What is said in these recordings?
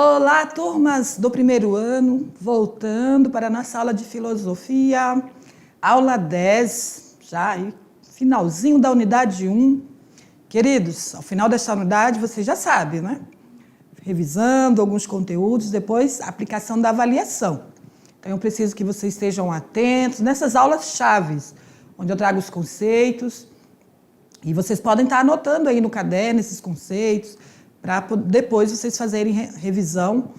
Olá, turmas do primeiro ano, voltando para a nossa aula de filosofia, aula 10, já aí, finalzinho da unidade 1. Queridos, ao final dessa unidade, vocês já sabem, né? Revisando alguns conteúdos, depois a aplicação da avaliação. Então, eu preciso que vocês estejam atentos nessas aulas chaves, onde eu trago os conceitos, e vocês podem estar anotando aí no caderno esses conceitos, para depois vocês fazerem revisão.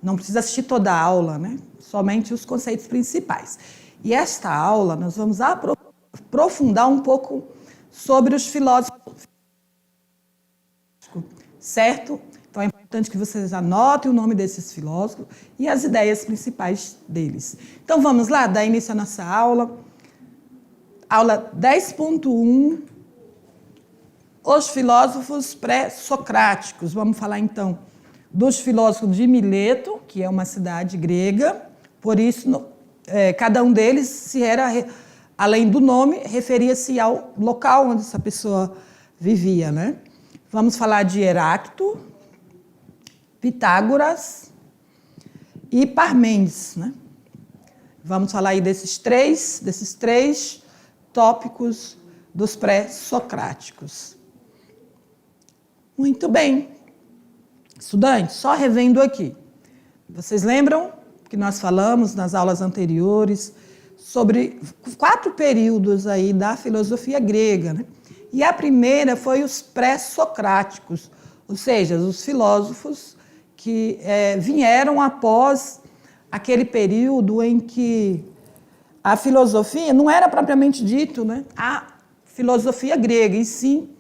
Não precisa assistir toda a aula, né? Somente os conceitos principais. E esta aula nós vamos aprofundar um pouco sobre os filósofos, certo? Então é importante que vocês anotem o nome desses filósofos e as ideias principais deles. Então vamos lá, dar início à nossa aula. Aula 10.1. Os filósofos pré-socráticos. Vamos falar, então, dos filósofos de Mileto, que é uma cidade grega. Por isso, cada um deles, se era, além do nome, referia-se ao local onde essa pessoa vivia, né? Vamos falar de Heráclito, Pitágoras e Parmênides, né? Vamos falar aí desses três tópicos dos pré-socráticos. Muito bem. Estudantes, só revendo aqui. Vocês lembram que nós falamos nas aulas anteriores sobre 4 períodos aí da filosofia grega, né? E a primeira foi os pré-socráticos, ou seja, os filósofos que vieram após aquele período em que a filosofia não era propriamente dito, né? A filosofia grega, e sim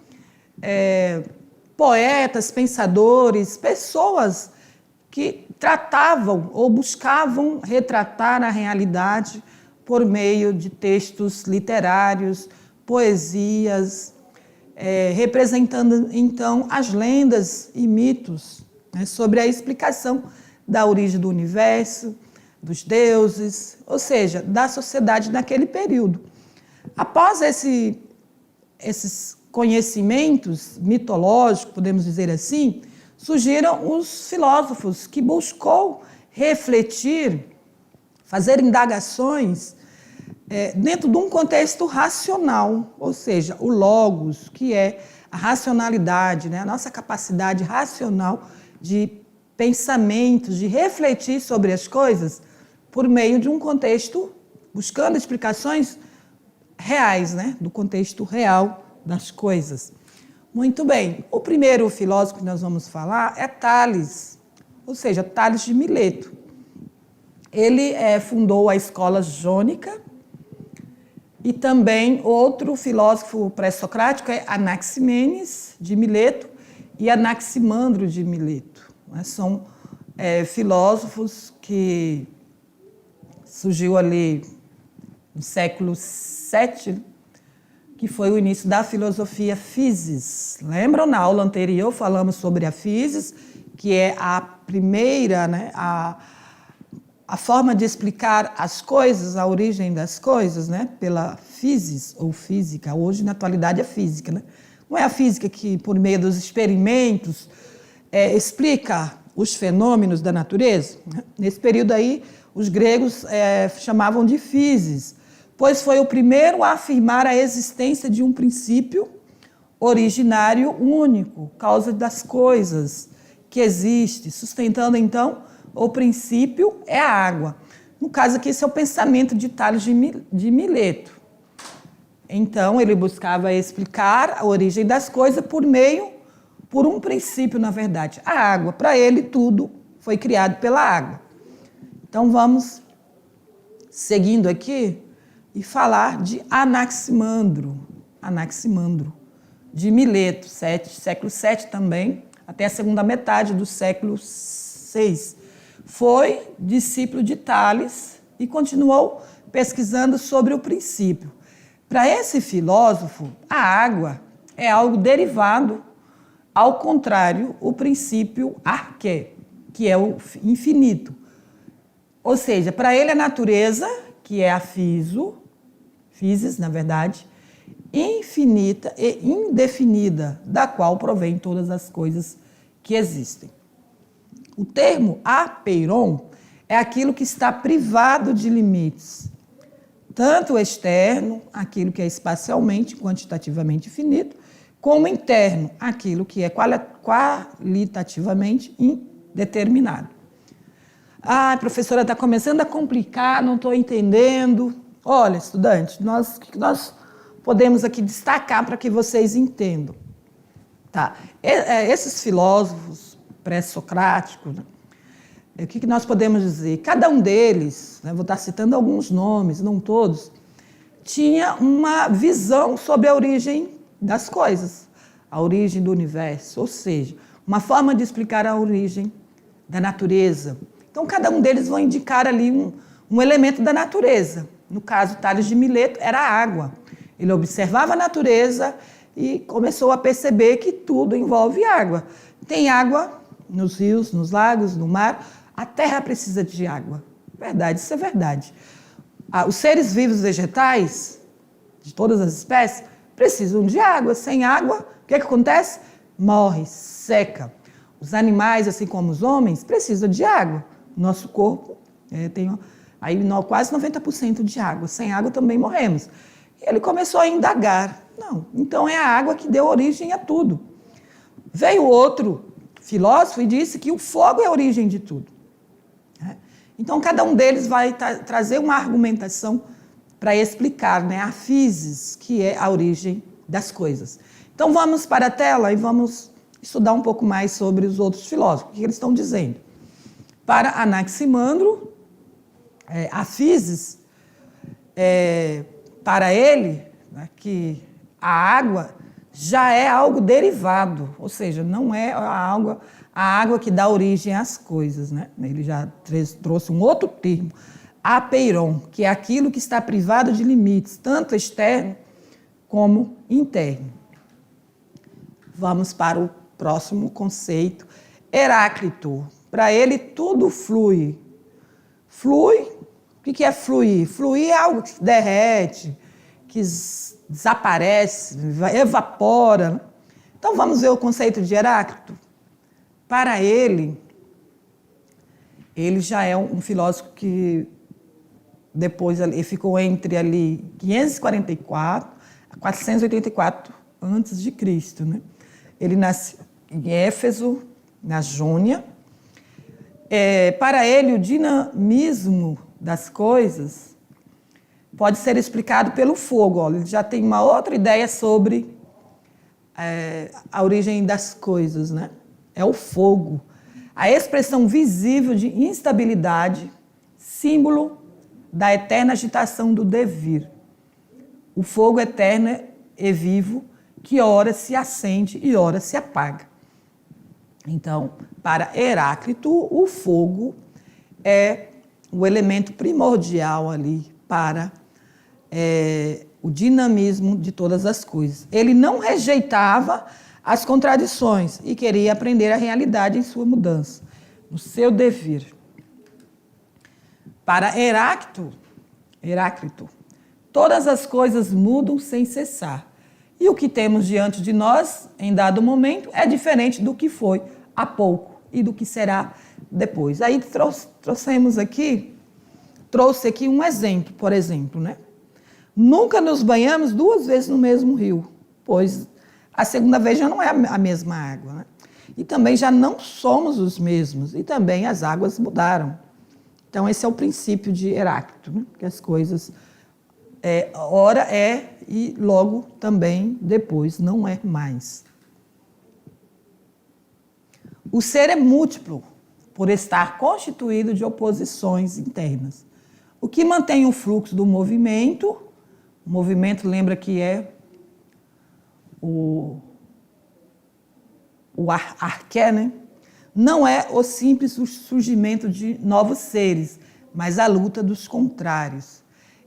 poetas, pensadores, pessoas que tratavam ou buscavam retratar a realidade por meio de textos literários, poesias, representando então as lendas e mitos, né, sobre a explicação da origem do universo, dos deuses, ou seja, da sociedade naquele período. Após esses conhecimentos mitológicos, podemos dizer assim, surgiram os filósofos que buscou refletir, fazer indagações dentro de um contexto racional, ou seja, o logos, que é a racionalidade, né? A nossa capacidade racional de pensamentos, de refletir sobre as coisas por meio de um contexto, buscando explicações reais, né? Do contexto real das coisas. Muito bem, o primeiro filósofo que nós vamos falar é Tales, ou seja, Tales de Mileto. Ele fundou a escola jônica, e também outro filósofo pré-socrático é Anaximenes de Mileto e Anaximandro de Mileto. São filósofos que surgiu ali no século VII, que foi o início da filosofia physis. Lembram? Na aula anterior falamos sobre a physis, que é a primeira, né, a forma de explicar as coisas, a origem das coisas, né, pela physis ou física. Hoje, na atualidade, é física, né? Não é a física que, por meio dos experimentos, explica os fenômenos da natureza. Nesse período aí, os gregos chamavam de physis, pois foi o primeiro a afirmar a existência de um princípio originário único, causa das coisas que existe, sustentando, então, o princípio é a água. No caso aqui, esse é o pensamento de Tales de Mileto. Então, ele buscava explicar a origem das coisas por um princípio, na verdade, a água. Para ele, tudo foi criado pela água. Então, vamos seguindo aqui e falar de Anaximandro de Mileto, século VII também, até a segunda metade do século VI. Foi discípulo de Tales e continuou pesquisando sobre o princípio. Para esse filósofo, a água é algo derivado, ao contrário, o princípio arqué, que é o infinito. Ou seja, para ele a natureza, que é a physis, na verdade, infinita e indefinida, da qual provém todas as coisas que existem. O termo apeiron é aquilo que está privado de limites, tanto externo, aquilo que é espacialmente, quantitativamente finito, como interno, aquilo que é qualitativamente indeterminado. Ah, professora, está começando a complicar, não estou entendendo. Olha, estudante, o que nós podemos aqui destacar para que vocês entendam? Tá. Esses filósofos pré-socráticos, né, o que nós podemos dizer? Cada um deles, né, vou estar citando alguns nomes, não todos, tinha uma visão sobre a origem das coisas, a origem do universo, ou seja, uma forma de explicar a origem da natureza. Então, cada um deles vai indicar ali um elemento da natureza. No caso, Tales de Mileto era a água. Ele observava a natureza e começou a perceber que tudo envolve água. Tem água nos rios, nos lagos, no mar. A terra precisa de água. Verdade, isso é verdade. Os seres vivos vegetais, de todas as espécies, precisam de água. Sem água, o que acontece? Morre, seca. Os animais, assim como os homens, precisam de água. Nosso corpo tem quase 90% de água. Sem água também morremos. E ele começou a indagar. Não, então é a água que deu origem a tudo. Veio outro filósofo e disse que o fogo é a origem de tudo. Então, cada um deles vai trazer uma argumentação para explicar, né, a physis, que é a origem das coisas. Então, vamos para a tela e vamos estudar um pouco mais sobre os outros filósofos, o que eles estão dizendo. Para Anaximandro, a physis, para ele, né, que a água já é algo derivado, ou seja, não é a água que dá origem às coisas, né? Ele já trouxe um outro termo, apeiron, que é aquilo que está privado de limites, tanto externo como interno. Vamos para o próximo conceito, Heráclito. Para ele, tudo flui. Flui, o que é fluir? Fluir é algo que derrete, que desaparece, evapora. Então, vamos ver o conceito de Heráclito. Para ele já é um filósofo que depois ele ficou entre ali 544 a 484 a.C., né? Ele nasceu em Éfeso, na Jônia. Para ele, o dinamismo das coisas pode ser explicado pelo fogo. Olha, ele já tem uma outra ideia sobre a origem das coisas, né? É o fogo. A expressão visível de instabilidade, símbolo da eterna agitação do devir. O fogo eterno e vivo, que ora se acende e ora se apaga. Então, para Heráclito, o fogo é o elemento primordial ali para o dinamismo de todas as coisas. Ele não rejeitava as contradições e queria aprender a realidade em sua mudança, no seu devir. Para Heráclito, todas as coisas mudam sem cessar. E o que temos diante de nós, em dado momento, é diferente do que foi há pouco e do que será depois. Aí trouxe aqui um exemplo, por exemplo, né? Nunca nos banhamos 2 vezes no mesmo rio, pois a segunda vez já não é a mesma água, né? E também já não somos os mesmos, e também as águas mudaram. Então, esse é o princípio de Heráclito, né? Que as coisas, ora é e logo também depois não é mais. O ser é múltiplo, por estar constituído de oposições internas. O que mantém o fluxo do movimento, o movimento lembra que é o arqué, né? Não é o simples surgimento de novos seres, mas a luta dos contrários.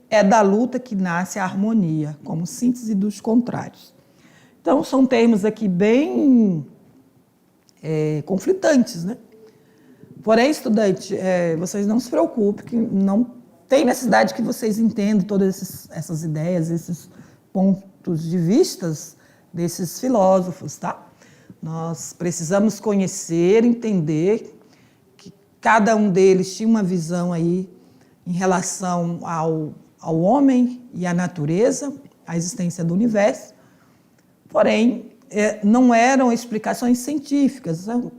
É da luta que nasce a harmonia, como síntese dos contrários. Então, são termos aqui bem conflitantes, né? Porém, estudante, vocês não se preocupem, que não tem necessidade que vocês entendam todas essas ideias, esses pontos de vistas desses filósofos, tá? Nós precisamos conhecer, entender cada um deles tinha uma visão aí em relação ao homem e à natureza, à existência do universo. Porém, não eram explicações científicas, eram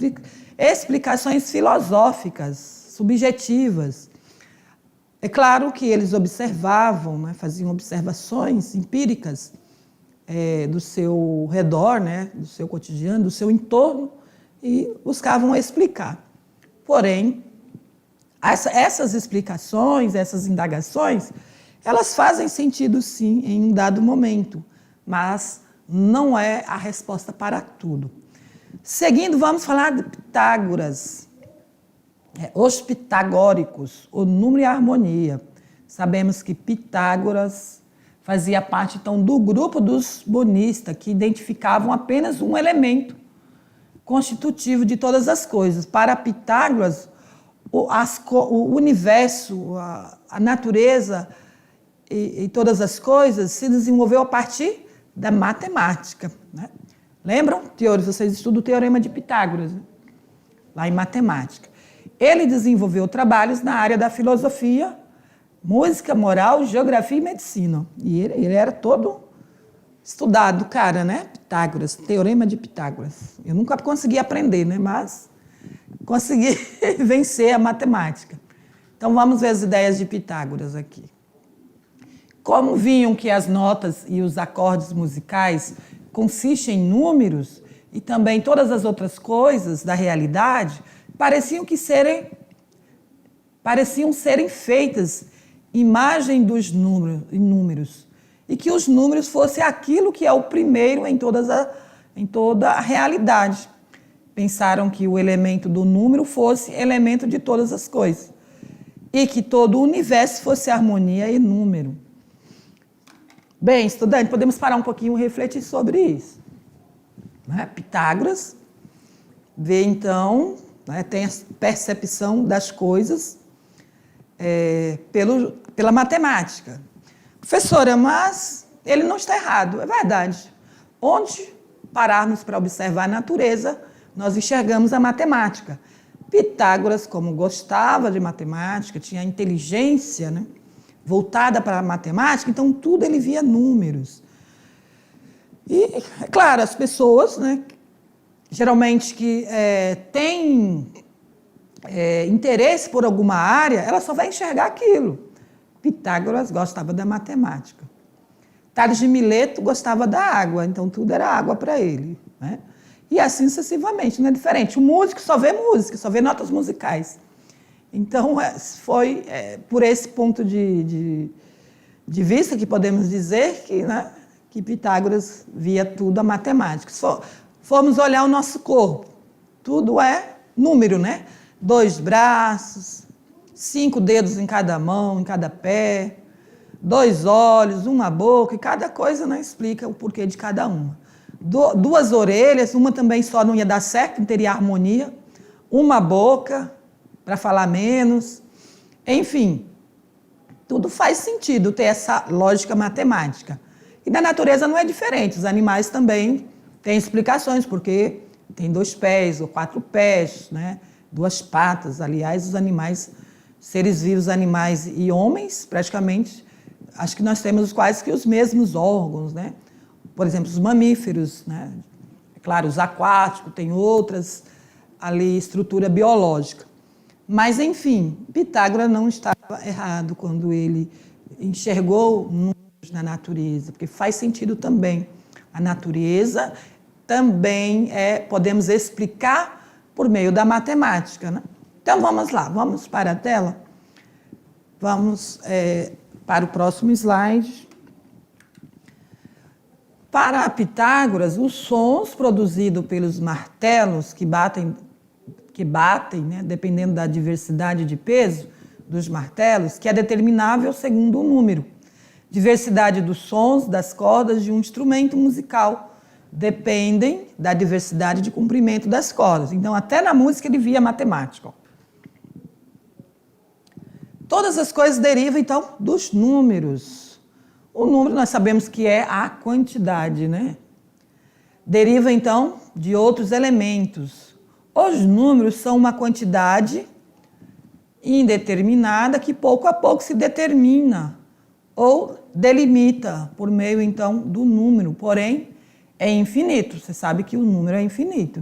explicações filosóficas, subjetivas. É claro que eles observavam, né, faziam observações empíricas do seu redor, né, do seu cotidiano, do seu entorno, e buscavam explicar. Porém, essas explicações, essas indagações, elas fazem sentido, sim, em um dado momento, mas não é a resposta para tudo. Seguindo, vamos falar de Pitágoras. Os pitagóricos, o número e a harmonia. Sabemos que Pitágoras fazia parte, então, do grupo dos bonistas, que identificavam apenas um elemento constitutivo de todas as coisas. Para Pitágoras, o universo, a natureza e todas as coisas se desenvolveu a partir da matemática, né? Lembram? Vocês estudam o Teorema de Pitágoras, né? Lá em matemática. Ele desenvolveu trabalhos na área da filosofia, música, moral, geografia e medicina. E ele era todo estudado, cara, né? Pitágoras, Teorema de Pitágoras. Eu nunca consegui aprender, né? Mas consegui vencer a matemática. Então, vamos ver as ideias de Pitágoras aqui. Como viam que as notas e os acordes musicais consistem em números e também todas as outras coisas da realidade pareciam serem feitas imagem dos números e que os números fossem aquilo que é o primeiro em toda a realidade. Pensaram que o elemento do número fosse elemento de todas as coisas e que todo o universo fosse harmonia e número. Bem, estudante, podemos parar um pouquinho e refletir sobre isso. Né? Pitágoras vê, então, né, tem a percepção das coisas pela matemática. Professora, mas ele não está errado, é verdade. Onde pararmos para observar a natureza, nós enxergamos a matemática. Pitágoras, como gostava de matemática, tinha inteligência, né, voltada para a matemática, então tudo ele via números. E, é claro, as pessoas, né, geralmente que têm interesse por alguma área, ela só vai enxergar aquilo. Pitágoras gostava da matemática. Tales de Mileto gostava da água, então tudo era água para ele, né? E assim sucessivamente, não é diferente. O músico só vê música, só vê notas musicais. Então, foi por esse ponto de vista que podemos dizer que, né, que Pitágoras via tudo a matemática. Só formos olhar o nosso corpo, tudo é número, né? 2 braços, 5 dedos em cada mão, em cada pé, 2 olhos, uma boca, e cada coisa, né, explica o porquê de cada uma. 2 orelhas, uma também só não ia dar certo, não teria harmonia. Uma boca, para falar menos. Enfim, tudo faz sentido ter essa lógica matemática. E na natureza não é diferente. Os animais também têm explicações, porque tem 2 pés ou 4 pés, né? 2 patas. Aliás, os animais, seres vivos, animais e homens, praticamente, acho que nós temos quase que os mesmos órgãos, né? Por exemplo, os mamíferos, né? É claro, os aquáticos têm outras ali estrutura biológica. Mas, enfim, Pitágoras não estava errado quando ele enxergou números na natureza, porque faz sentido também. A natureza também podemos explicar por meio da matemática, né? Então, vamos lá, vamos para a tela. Vamos para o próximo slide. Para Pitágoras, os sons produzidos pelos martelos que batem, né, dependendo da diversidade de peso dos martelos, que é determinável segundo o número. Diversidade dos sons das cordas de um instrumento musical dependem da diversidade de comprimento das cordas. Então, até na música ele via matemática. Todas as coisas derivam, então, dos números. O número nós sabemos que é a quantidade, né? Deriva, então, de outros elementos. Os números são uma quantidade indeterminada que pouco a pouco se determina ou delimita por meio, então, do número. Porém, é infinito. Você sabe que o número é infinito.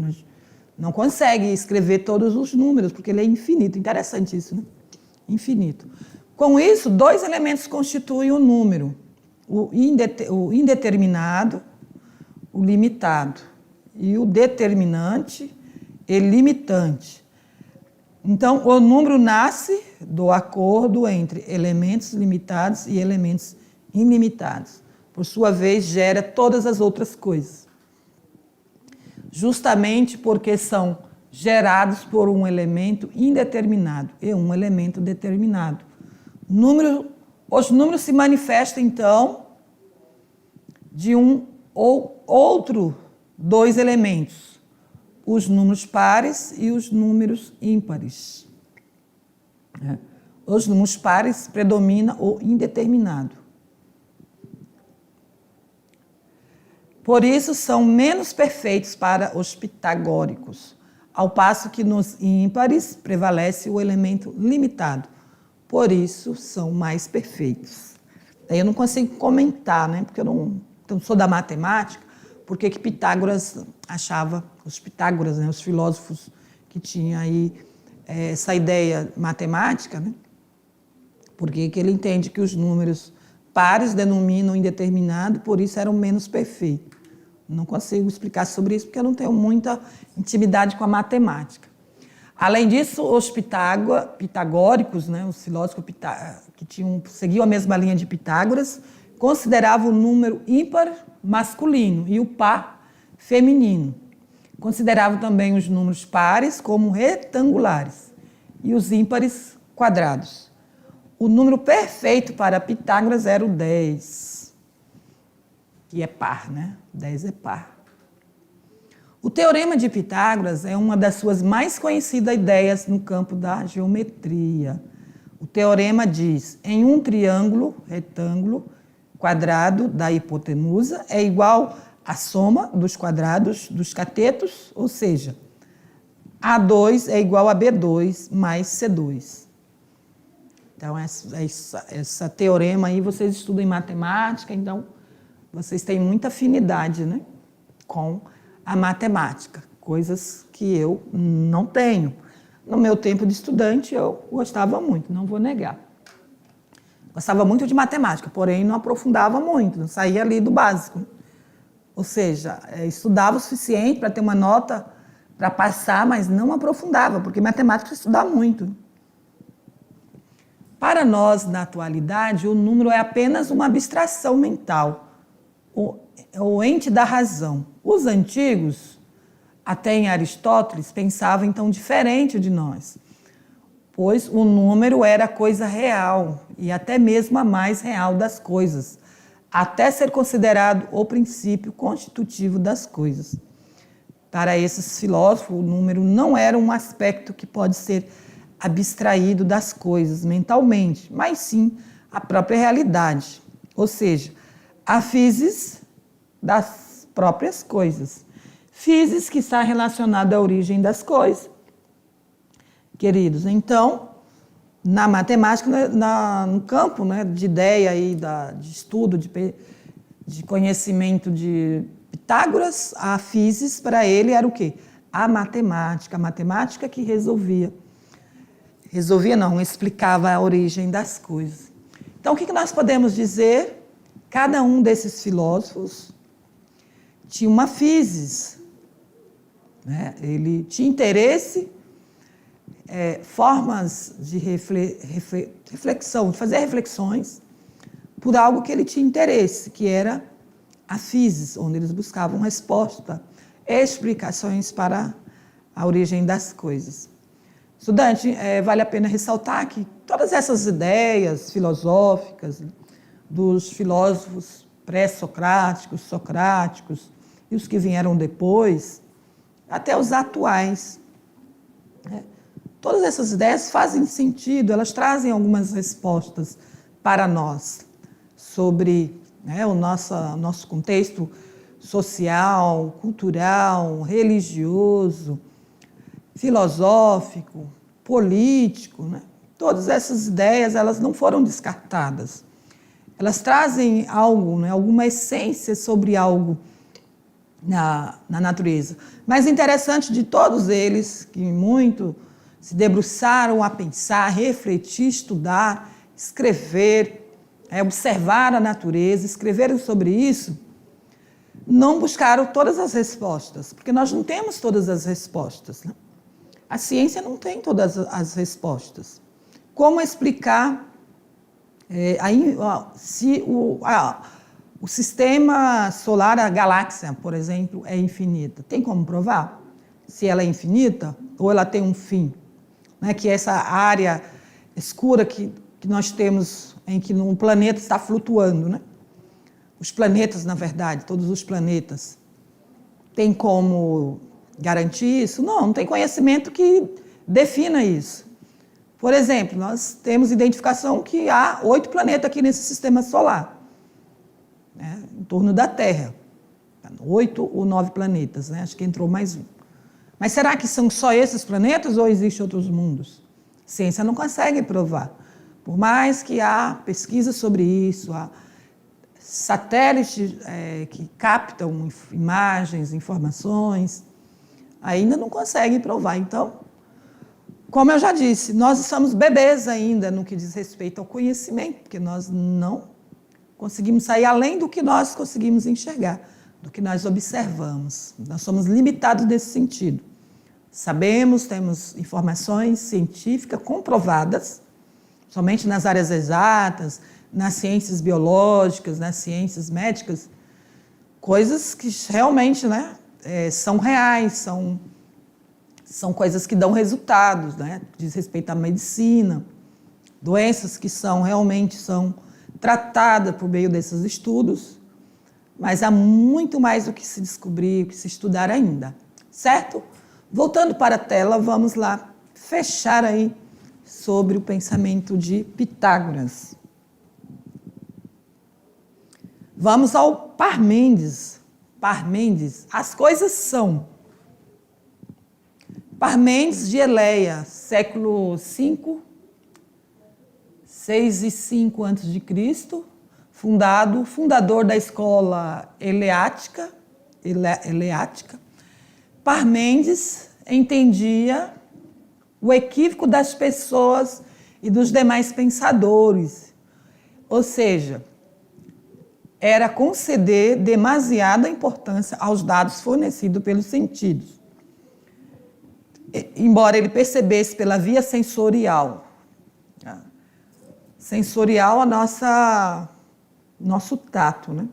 Não consegue escrever todos os números, porque ele é infinito. Interessante isso, né? Infinito. Com isso, dois elementos constituem o número. O indeterminado, o limitado. E o determinante e limitante. Então, o número nasce do acordo entre elementos limitados e elementos ilimitados. Por sua vez, gera todas as outras coisas. Justamente porque são gerados por um elemento indeterminado e um elemento determinado. Os números se manifestam, então, de um ou outro dois elementos, os números pares e os números ímpares. Os números pares predomina o indeterminado. Por isso, são menos perfeitos para os pitagóricos, ao passo que nos ímpares prevalece o elemento limitado. Por isso, são mais perfeitos. Daí eu não consigo comentar, né? Porque eu não sou da matemática, porque que Pitágoras achava, os Pitágoras, né, os filósofos que tinham aí essa ideia matemática, né? Porque que ele entende que os números pares denominam indeterminado, por isso eram menos perfeitos. Não consigo explicar sobre isso, porque eu não tenho muita intimidade com a matemática. Além disso, os pitagóricos, né, os filósofos que seguiam a mesma linha de Pitágoras, consideravam o número ímpar masculino e o par feminino. Consideravam também os números pares como retangulares e os ímpares quadrados. O número perfeito para Pitágoras era o 10, que é par, né? 10 é par. O Teorema de Pitágoras é uma das suas mais conhecidas ideias no campo da geometria. O teorema diz: em um triângulo retângulo quadrado da hipotenusa é igual à soma dos quadrados dos catetos, ou seja, A2 é igual a B2 mais C2. Então, essa teorema aí vocês estudam em matemática, então vocês têm muita afinidade, né, com a matemática, coisas que eu não tenho. No meu tempo de estudante, eu gostava muito, não vou negar. Gostava muito de matemática, porém não aprofundava muito, não saía ali do básico. Ou seja, estudava o suficiente para ter uma nota para passar, mas não aprofundava, porque matemática é estudar muito. Para nós, na atualidade, o número é apenas uma abstração mental, o ente da razão. Os antigos, até em Aristóteles, pensavam então diferente de nós, pois o número era a coisa real e até mesmo a mais real das coisas, até ser considerado o princípio constitutivo das coisas. Para esses filósofos, o número não era um aspecto que pode ser abstraído das coisas mentalmente, mas sim a própria realidade, ou seja, a physis das próprias coisas. Physis que está relacionada à origem das coisas. Queridos, então, na matemática, no campo, né, de ideia e de estudo, de conhecimento de Pitágoras, a physis para ele era o quê? A matemática que explicava a origem das coisas. Então, o que nós podemos dizer? Cada um desses filósofos tinha uma physis, né? Ele tinha interesse, formas de reflexão, de fazer reflexões por algo que ele tinha interesse, que era a physis, onde eles buscavam resposta, explicações para a origem das coisas. Estudante, vale a pena ressaltar que todas essas ideias filosóficas dos filósofos pré-socráticos, socráticos e os que vieram depois, até os atuais, né? Todas essas ideias fazem sentido, elas trazem algumas respostas para nós sobre, né, o nosso contexto social, cultural, religioso, filosófico, político, né? todas essas ideias, elas não foram descartadas. Elas trazem algo, né, alguma essência sobre algo na natureza. Mas interessante de todos eles, que muito se debruçaram a pensar, refletir, estudar, escrever, observar a natureza, escreveram sobre isso, não buscaram todas as respostas, porque nós não temos todas as respostas, né? A ciência não tem todas as respostas. Como explicar se o sistema solar, a galáxia, por exemplo, é infinita? Tem como provar se ela é infinita ou ela tem um fim? Né? Que essa área escura que nós temos, em que um planeta está flutuando, né? Os planetas, na verdade, todos os planetas, tem como garantir isso? Não tem conhecimento que defina isso. Por exemplo, nós temos identificação que há 8 planetas aqui nesse sistema solar, né, em torno da Terra. 8 ou 9 planetas, né? Acho que entrou mais um. Mas será que são só esses planetas ou existem outros mundos? A ciência não consegue provar. Por mais que há pesquisa sobre isso, há satélites que captam imagens, informações, ainda não conseguem provar. Então, como eu já disse, nós somos bebês ainda no que diz respeito ao conhecimento, porque nós não conseguimos sair além do que nós conseguimos enxergar, do que nós observamos. Nós somos limitados nesse sentido. Sabemos, temos informações científicas comprovadas, somente nas áreas exatas, nas ciências biológicas, nas ciências médicas, coisas que realmente, né, são reais, são coisas que dão resultados, né, diz respeito à medicina, doenças que realmente são tratadas por meio desses estudos, mas há muito mais o que se descobrir, o que se estudar ainda, certo? Voltando para a tela, vamos lá fechar aí sobre o pensamento de Pitágoras. Vamos ao Parmênides. Parmênides, as coisas são. Parmênides de Eleia, século V, 6 e 5 a.C., fundador da escola eleática. Parmênides entendia o equívoco das pessoas e dos demais pensadores, ou seja, era conceder demasiada importância aos dados fornecidos pelos sentidos, embora ele percebesse pela via sensorial. Sensorial, nosso tato, né?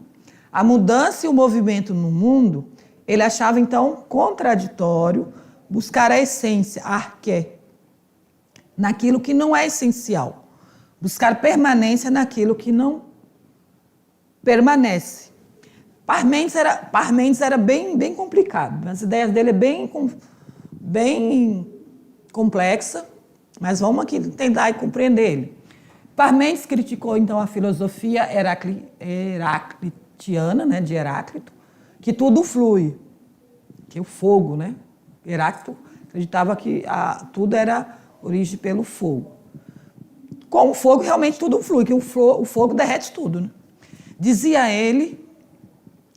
A mudança e o movimento no mundo, ele achava, então, contraditório buscar a essência, a arqué, naquilo que não é essencial. Buscar permanência naquilo que não permanece. Parmênides era bem complicado. As ideias dele é bem complexa, mas vamos aqui tentar compreender ele. Parmênides criticou, então, a filosofia heraclitiana, né, de Heráclito, que tudo flui, que o fogo, né? Heráclito acreditava que tudo era origem pelo fogo. Com o fogo, realmente tudo flui, que o fogo derrete tudo, né? Dizia ele,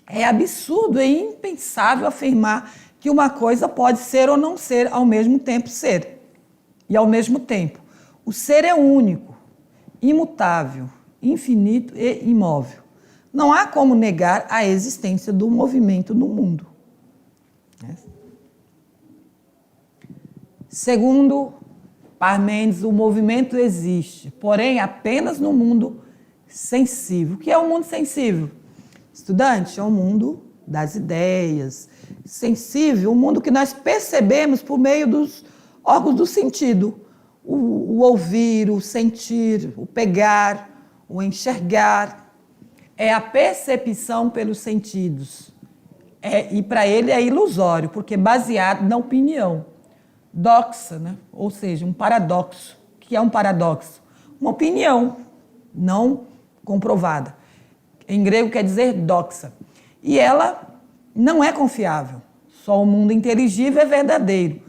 é absurdo e impensável afirmar que uma coisa pode ser ou não ser ao mesmo tempo ser. E ao mesmo tempo, o ser é único, imutável, infinito e imóvel. Não há como negar a existência do movimento no mundo. Segundo Parmênides, o movimento existe, porém apenas no mundo sensível. O que é o mundo sensível? Estudante, é o mundo das ideias. Sensível, o mundo que nós percebemos por meio dos órgãos do sentido. O ouvir, o sentir, o pegar, o enxergar. É a percepção pelos sentidos. E para ele é ilusório, porque é baseado na opinião. Doxa, né? Ou seja, um paradoxo. O que é um paradoxo? Uma opinião não comprovada. Em grego quer dizer doxa. E ela não é confiável. Só o mundo inteligível é verdadeiro.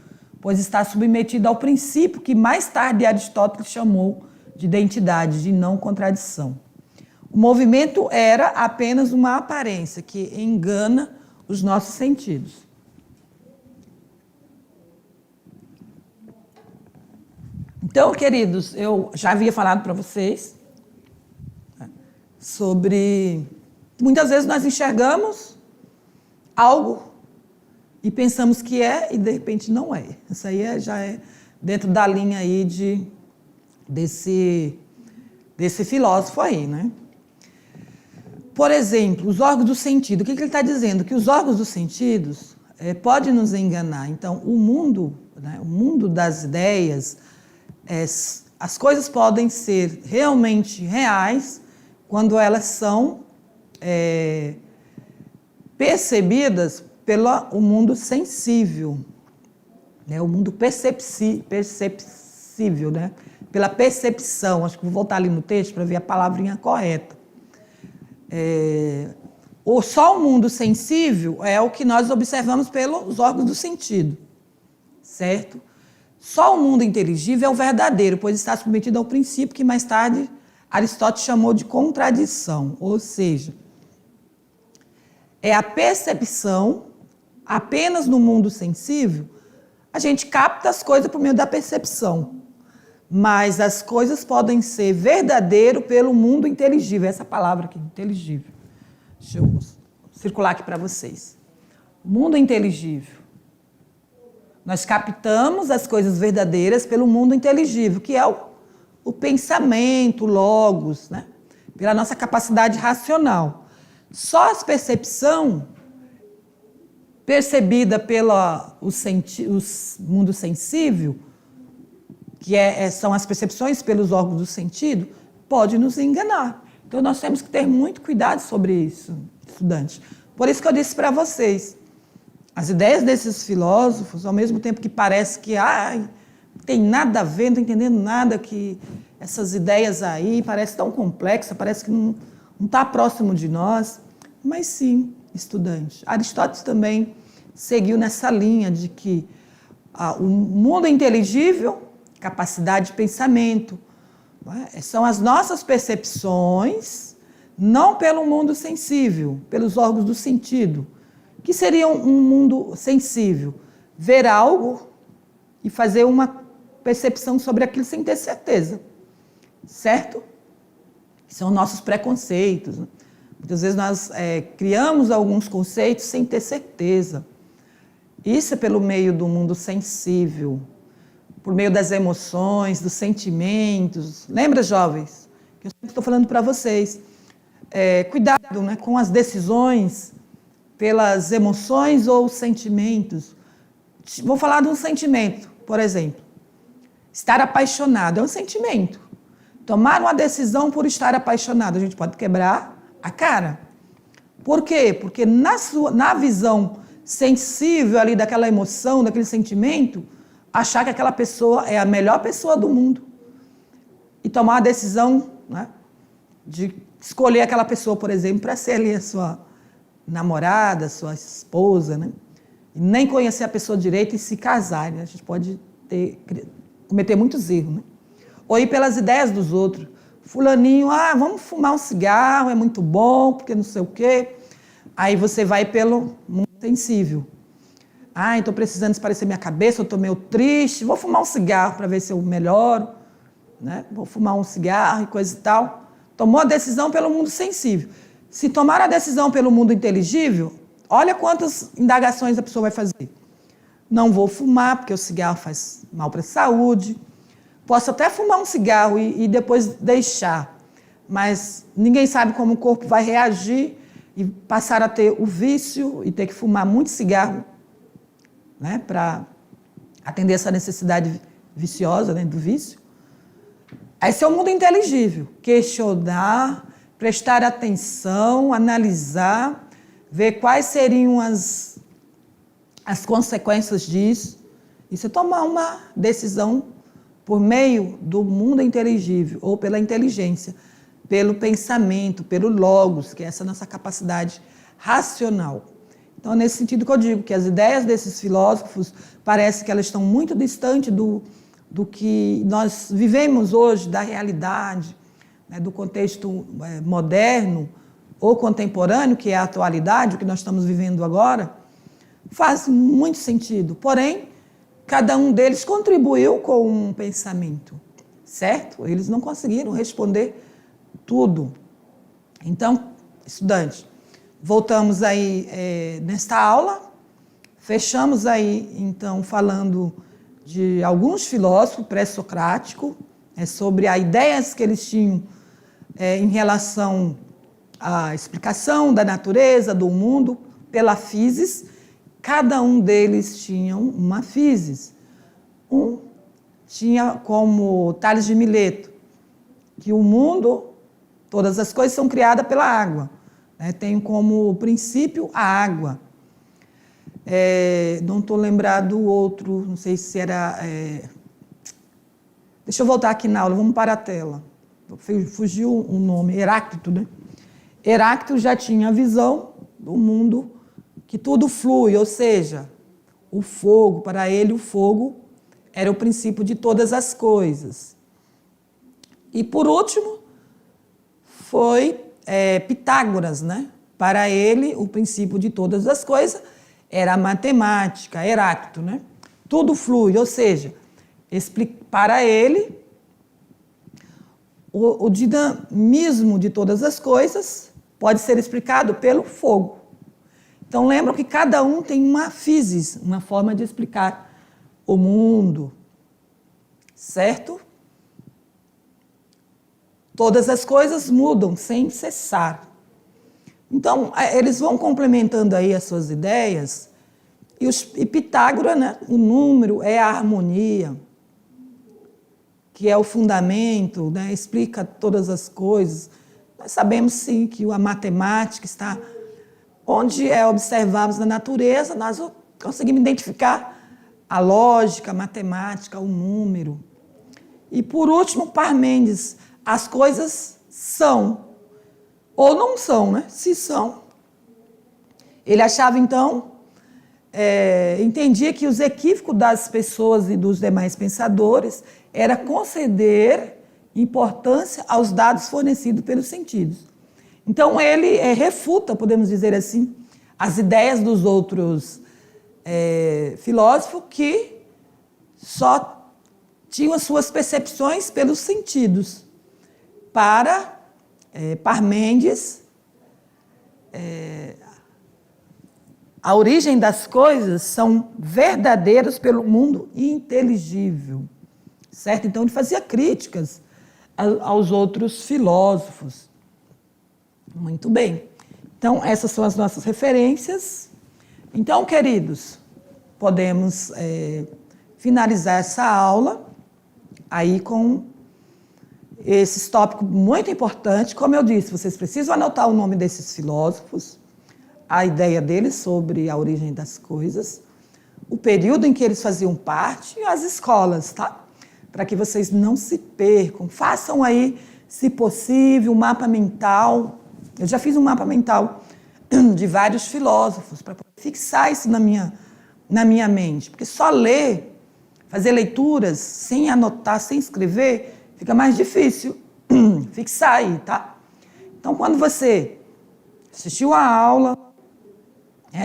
pois está submetido ao princípio que mais tarde Aristóteles chamou de identidade, de não contradição. O movimento era apenas uma aparência que engana os nossos sentidos. Então, queridos, eu já havia falado para vocês sobre... Muitas vezes nós enxergamos algo e pensamos que é e, de repente, não é. Isso aí já é dentro da linha aí desse filósofo aí, né? Por exemplo, os órgãos do sentido. O que ele está dizendo? Que os órgãos dos sentidos podem nos enganar. Então, o mundo, né, o mundo das ideias, as coisas podem ser realmente reais quando elas são percebidas pelo mundo sensível, né? O mundo perceptível, né? Pela percepção. Acho que vou voltar ali no texto para ver a palavrinha correta. Só o mundo sensível é o que nós observamos pelos órgãos do sentido, certo? Só o mundo inteligível é o verdadeiro, pois está submetido ao princípio que mais tarde Aristóteles chamou de contradição, ou seja, é a percepção. Apenas no mundo sensível, a gente capta as coisas por meio da percepção. Mas as coisas podem ser verdadeiras pelo mundo inteligível. Essa palavra aqui, inteligível. Deixa eu circular aqui para vocês. Mundo inteligível. Nós captamos as coisas verdadeiras pelo mundo inteligível, que é o pensamento, o logos, né? Pela nossa capacidade racional. Só a percepção percebida pelo mundo sensível, que são as percepções pelos órgãos do sentido, pode nos enganar. Então, nós temos que ter muito cuidado sobre isso, estudantes. Por isso que eu disse para vocês, as ideias desses filósofos, ao mesmo tempo que parece que não tem nada a ver, não estou entendendo nada, que essas ideias aí parecem tão complexas, parece que não está próximo de nós, mas sim, estudante. Aristóteles também seguiu nessa linha de que o mundo inteligível, capacidade de pensamento, são as nossas percepções, não pelo mundo sensível, pelos órgãos do sentido. Que seria um mundo sensível? Ver algo e fazer uma percepção sobre aquilo sem ter certeza, certo? São nossos preconceitos, né? Muitas vezes nós criamos alguns conceitos sem ter certeza. Isso é pelo meio do mundo sensível, por meio das emoções, dos sentimentos. Lembra, jovens? Que eu sempre estou falando para vocês. Cuidado, né, com as decisões pelas emoções ou sentimentos. Vou falar de um sentimento, por exemplo. Estar apaixonado é um sentimento. Tomar uma decisão por estar apaixonado, a gente pode quebrar a cara. Por quê? Porque na visão sensível ali daquela emoção, daquele sentimento, achar que aquela pessoa é a melhor pessoa do mundo e tomar a decisão, né, de escolher aquela pessoa, por exemplo, para ser ali a sua namorada, sua esposa, né? E nem conhecer a pessoa direito e se casar, né? A gente pode cometer muitos erros, né? Ou ir pelas ideias dos outros. Fulaninho, vamos fumar um cigarro, é muito bom, porque não sei o quê. Aí você vai pelo mundo sensível. Estou precisando esparecer minha cabeça, eu estou meio triste, vou fumar um cigarro para ver se eu melhoro, né? Vou fumar um cigarro e coisa e tal. Tomou a decisão pelo mundo sensível. Se tomar a decisão pelo mundo inteligível, olha quantas indagações a pessoa vai fazer. Não vou fumar, porque o cigarro faz mal para a saúde. Posso até fumar um cigarro e depois deixar, mas ninguém sabe como o corpo vai reagir e passar a ter o vício e ter que fumar muito cigarro, né, para atender essa necessidade viciosa, né, do vício. Esse é o mundo inteligível. Questionar, prestar atenção, analisar, ver quais seriam as consequências disso. Isso é tomar uma decisão por meio do mundo inteligível, ou pela inteligência, pelo pensamento, pelo logos, que é essa nossa capacidade racional. Então, é nesse sentido que eu digo que as ideias desses filósofos parece que elas estão muito distantes do que nós vivemos hoje, da realidade, né, do contexto moderno ou contemporâneo, que é a atualidade, o que nós estamos vivendo agora, faz muito sentido. Porém, cada um deles contribuiu com um pensamento, certo? Eles não conseguiram responder tudo. Então, estudante, voltamos aí nesta aula, fechamos aí, então, falando de alguns filósofos pré-socráticos, sobre as ideias que eles tinham em relação à explicação da natureza, do mundo, pela physis. Cada um deles tinha uma physis. Um tinha como Tales de Mileto, que o mundo, todas as coisas são criadas pela água. Tem como princípio a água. Não estou lembrado do outro, não sei se era... Deixa eu voltar aqui na aula, vamos para a tela. Fugiu o nome, Heráclito, né? Heráclito já tinha a visão do mundo que tudo flui, ou seja, o fogo, para ele o fogo era o princípio de todas as coisas. E por último, foi Pitágoras, né? Para ele o princípio de todas as coisas era a matemática, Heráclito, né? Tudo flui, ou seja, para ele o dinamismo de todas as coisas pode ser explicado pelo fogo. Então, lembram que cada um tem uma physis, uma forma de explicar o mundo, certo? Todas as coisas mudam sem cessar. Então, eles vão complementando aí as suas ideias, e Pitágoras, né, o número é a harmonia, que é o fundamento, né, explica todas as coisas. Nós sabemos, sim, que a matemática está onde observamos na natureza, nós conseguimos identificar a lógica, a matemática, o número. E, por último, Parmênides, as coisas são, ou não são, né? Se são. Ele achava, então, entendia que os equívocos das pessoas e dos demais pensadores era conceder importância aos dados fornecidos pelos sentidos. Então, ele refuta, podemos dizer assim, as ideias dos outros filósofos que só tinham as suas percepções pelos sentidos. Para Parmênides, a origem das coisas são verdadeiras pelo mundo inteligível, certo? Então, ele fazia críticas aos outros filósofos. Muito bem. Então, essas são as nossas referências. Então, queridos, podemos finalizar essa aula aí com esses tópicos muito importantes. Como eu disse, vocês precisam anotar o nome desses filósofos, a ideia deles sobre a origem das coisas, o período em que eles faziam parte e as escolas, tá? Para que vocês não se percam. Façam aí, se possível, um mapa mental. Eu já fiz um mapa mental de vários filósofos para fixar isso na minha mente. Porque só ler, fazer leituras sem anotar, sem escrever, fica mais difícil fixar aí, tá? Então, quando você assistiu a aula,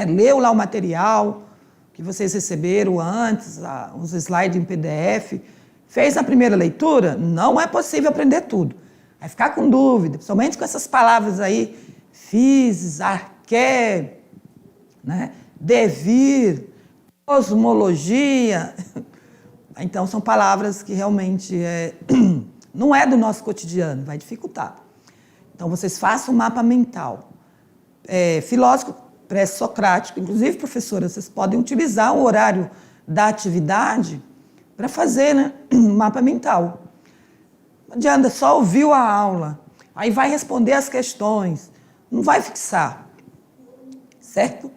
leu lá o material que vocês receberam antes, os slides em PDF, fez a primeira leitura, não é possível aprender tudo. Vai ficar com dúvida, principalmente com essas palavras aí, physis, arqué, né? Devir, cosmologia. Então, são palavras que realmente não é do nosso cotidiano, vai dificultar. Então, vocês façam um mapa mental. Filósofo pré-socrático, inclusive, professora, vocês podem utilizar o horário da atividade para fazer, né, um mapa mental. Não adianta, só ouviu a aula, aí vai responder as questões, não vai fixar, certo?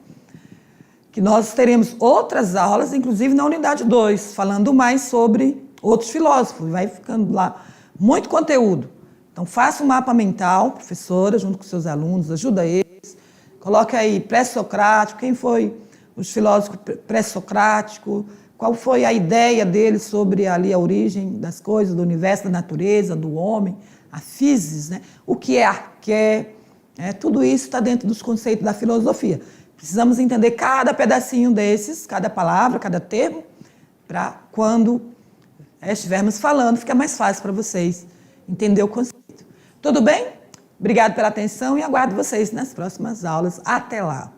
Que nós teremos outras aulas, inclusive na unidade 2, falando mais sobre outros filósofos, vai ficando lá muito conteúdo. Então, faça um mapa mental, professora, junto com seus alunos, ajuda eles, Coloca aí pré-socrático, quem foi os filósofos pré-socráticos, qual foi a ideia deles sobre ali a origem das coisas, do universo, da natureza, do homem, a physis, né? O que é arqué, tudo isso está dentro dos conceitos da filosofia. Precisamos entender cada pedacinho desses, cada palavra, cada termo, para quando estivermos falando, fica mais fácil para vocês entender o conceito. Tudo bem? Obrigado pela atenção e aguardo vocês nas próximas aulas. Até lá!